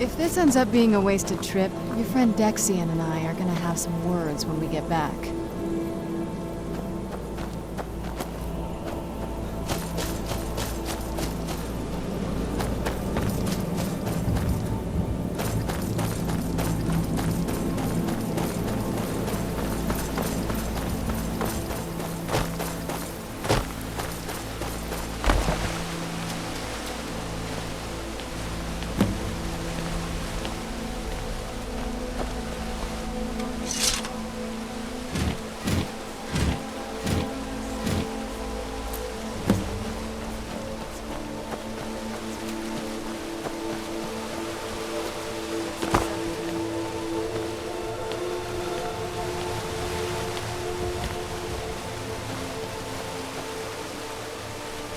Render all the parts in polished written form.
If this ends up being a wasted trip, your friend Dexian and I are gonna have some words when we get back.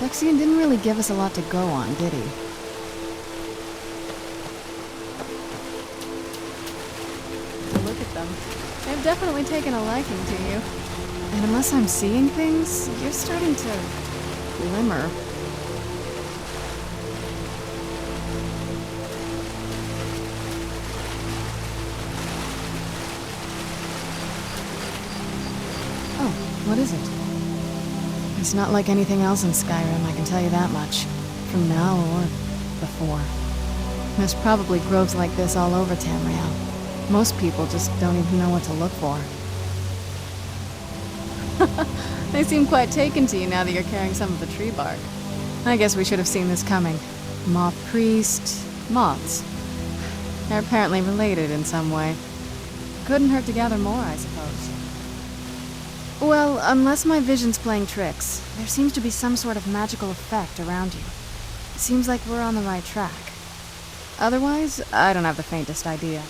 Dexian didn't really give us a lot to go on, did he? Look at them. They've definitely taken a liking to you. And unless I'm seeing things, you're starting to glimmer. Oh, what is it? It's not like anything else in Skyrim, I can tell you that much. From now or before. There's probably groves like this all over Tamriel. Most people just don't even know what to look for. They seem quite taken to you now that you're carrying some of the tree bark. I guess we should have seen this coming. Moth priest, moths. They're apparently related in some way. Couldn't hurt to gather more, I suppose. Well, unless my vision's playing tricks, there seems to be some sort of magical effect around you. It seems like we're on the right track. Otherwise, I don't have the faintest idea.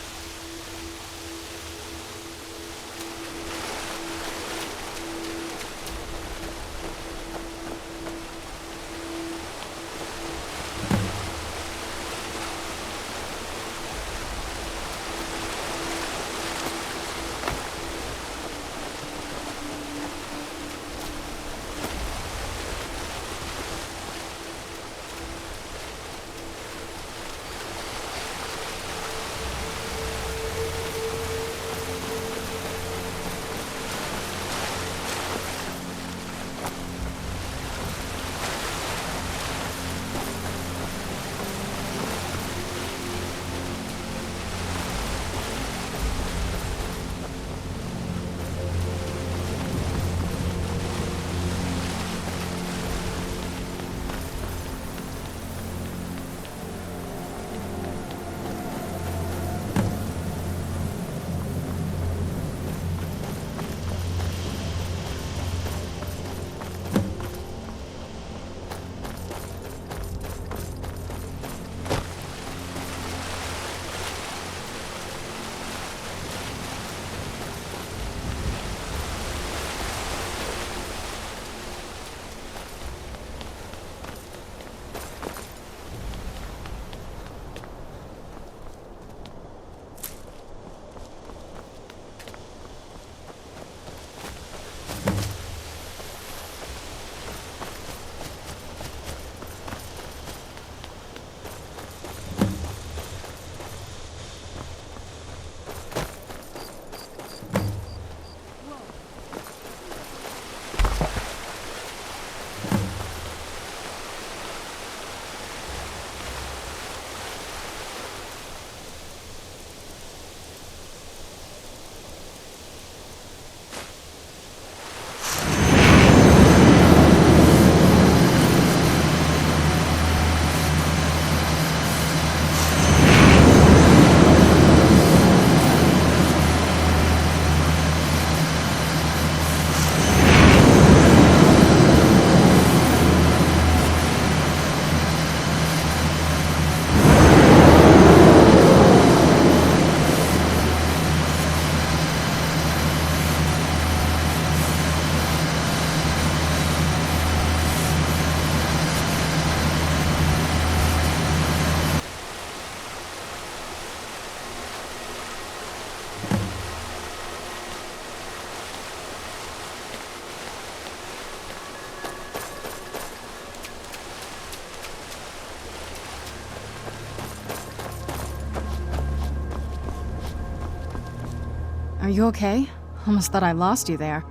Are you okay? Almost thought I lost you there.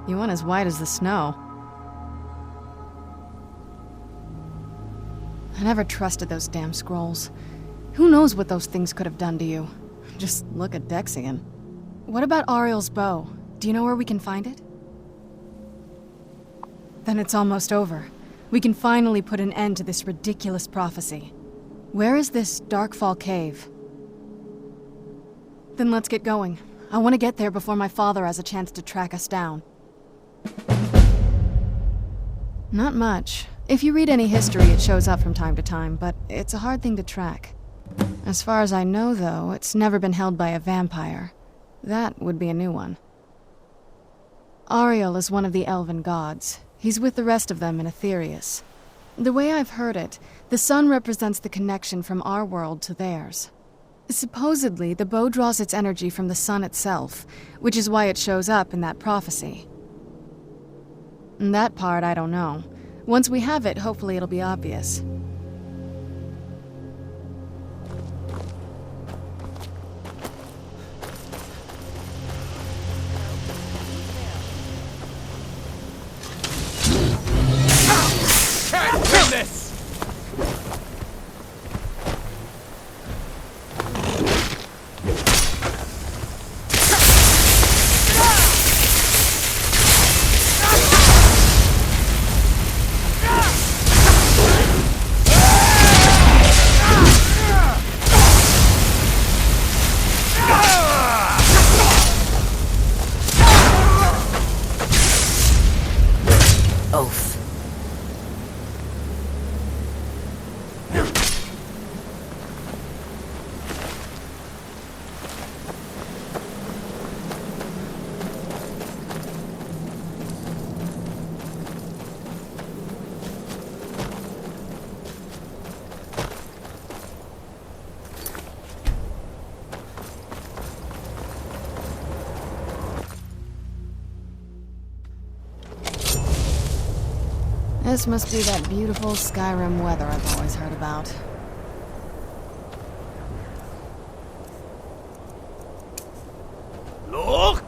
You went as white as the snow. I never trusted those damn scrolls. Who knows what those things could have done to you? Just look at Dexian. What about Ariel's bow? Do you know where we can find it? Then it's almost over. We can finally put an end to this ridiculous prophecy. Where is this Darkfall cave? Then let's get going. I want to get there before my father has a chance to track us down. Not much. If you read any history, it shows up from time to time, but it's a hard thing to track. As far as I know, though, it's never been held by a vampire. That would be a new one. Ariel is one of the elven gods. He's with the rest of them in Aetherius. The way I've heard it, the sun represents the connection from our world to theirs. Supposedly, the bow draws its energy from the sun itself, which is why it shows up in that prophecy. And that part, I don't know. Once we have it, hopefully it'll be obvious. Goodness! Oath. This must be that beautiful Skyrim weather I've always heard about. Look!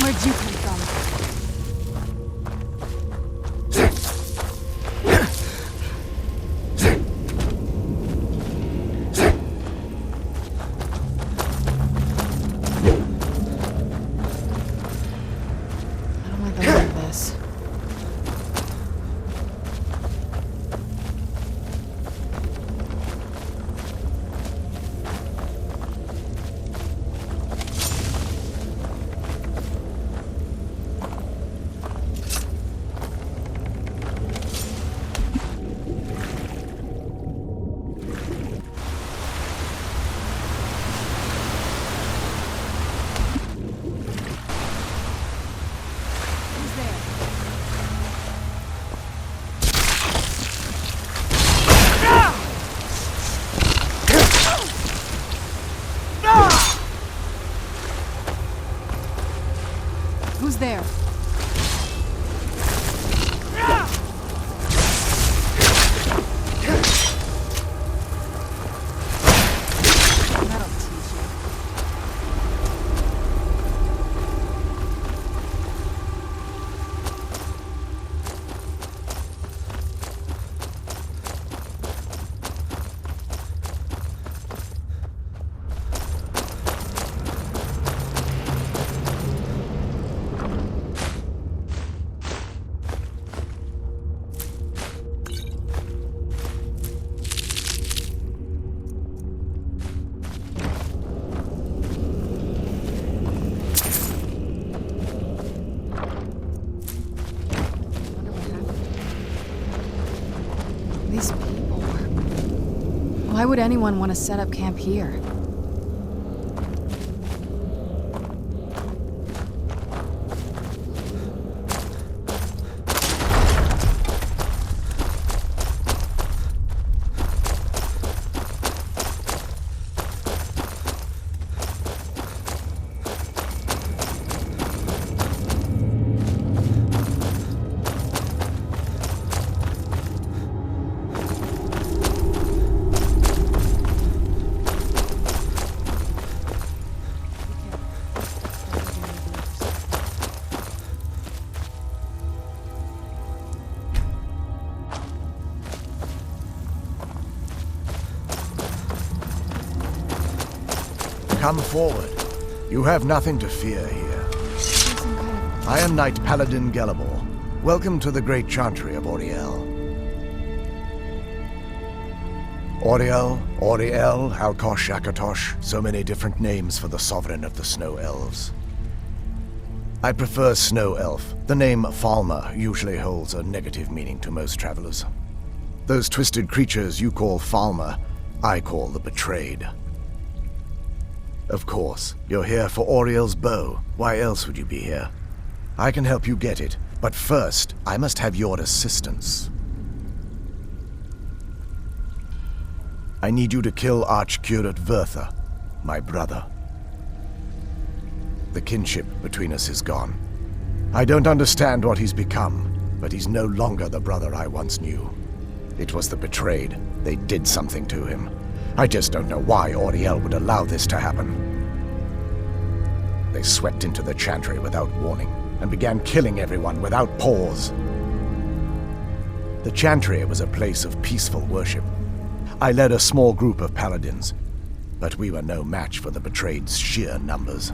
Where'd you come from? I don't like the look of this. Who's there? That'll teach you. Why would anyone want to set up camp here? Come forward. You have nothing to fear here. I am Knight Paladin Gelabor. Welcome to the Great Chantry of Auriel. Auriel, Auriel, Alkosh, Akatosh, so many different names for the sovereign of the Snow Elves. I prefer Snow Elf. The name Falmer usually holds a negative meaning to most travelers. Those twisted creatures you call Falmer, I call the Betrayed. Of course, you're here for Auriel's bow. Why else would you be here? I can help you get it, but first, I must have your assistance. I need you to kill Archcurate Vurtha, my brother. The kinship between us is gone. I don't understand what he's become, but he's no longer the brother I once knew. It was the Betrayed. They did something to him. I just don't know why Auriel would allow this to happen. They swept into the Chantry without warning, and began killing everyone without pause. The Chantry was a place of peaceful worship. I led a small group of paladins, but we were no match for the Betrayed's sheer numbers.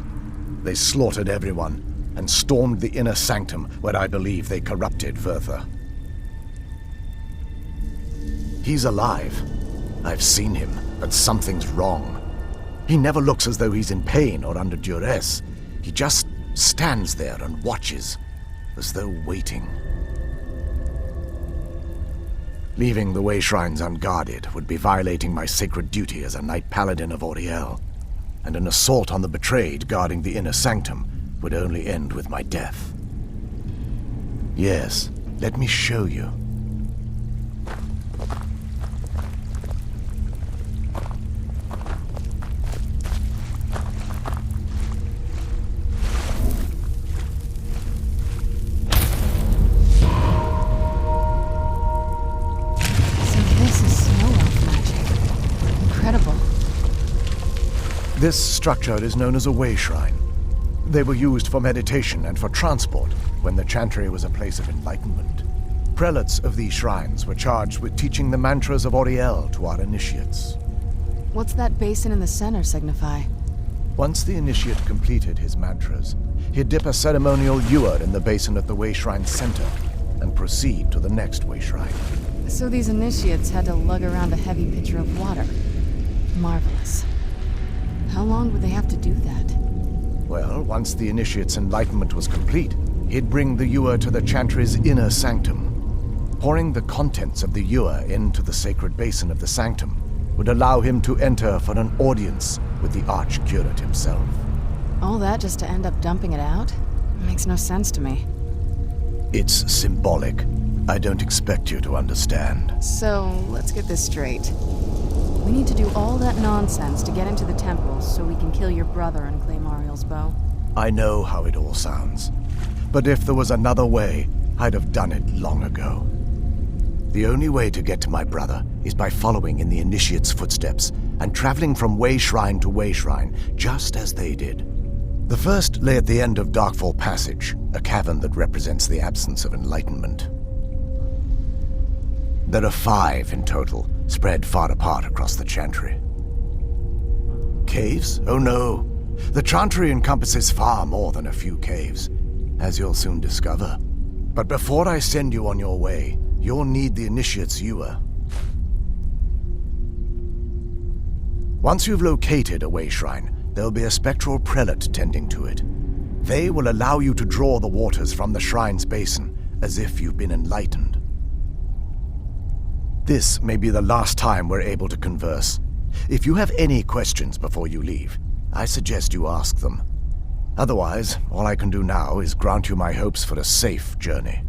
They slaughtered everyone, and stormed the inner sanctum where I believe they corrupted Vurtha. He's alive. I've seen him, but something's wrong. He never looks as though he's in pain or under duress. He just stands there and watches, as though waiting. Leaving the Way Shrines unguarded would be violating my sacred duty as a Knight Paladin of Auriel, and an assault on the Betrayed guarding the inner sanctum would only end with my death. Yes, let me show you. This structure is known as a Way Shrine. They were used for meditation and for transport when the Chantry was a place of enlightenment. Prelates of these shrines were charged with teaching the mantras of Auriel to our initiates. What's that basin in the center signify? Once the initiate completed his mantras, he'd dip a ceremonial ewer in the basin at the Way Shrine's center and proceed to the next Way Shrine. So these initiates had to lug around a heavy pitcher of water. Marvelous. How long would they have to do that? Well, once the initiate's enlightenment was complete, he'd bring the ewer to the Chantry's inner sanctum. Pouring the contents of the ewer into the sacred basin of the sanctum would allow him to enter for an audience with the Archcurate himself. All that just to end up dumping it out? Makes no sense to me. It's symbolic. I don't expect you to understand. So, let's get this straight. We need to do all that nonsense to get into the temple so we can kill your brother and claim Auriel's bow. I know how it all sounds. But if there was another way, I'd have done it long ago. The only way to get to my brother is by following in the initiate's footsteps and traveling from Way Shrine to Way Shrine, just as they did. The first lay at the end of Darkfall Passage, a cavern that represents the absence of enlightenment. There are 5 in total, spread far apart across the Chantry. Caves? Oh no. The Chantry encompasses far more than a few caves, as you'll soon discover. But before I send you on your way, you'll need the Initiate's ewer. Once you've located a Way Shrine, there'll be a spectral prelate tending to it. They will allow you to draw the waters from the shrine's basin, as if you've been enlightened. This may be the last time we're able to converse. If you have any questions before you leave, I suggest you ask them. Otherwise, all I can do now is grant you my hopes for a safe journey.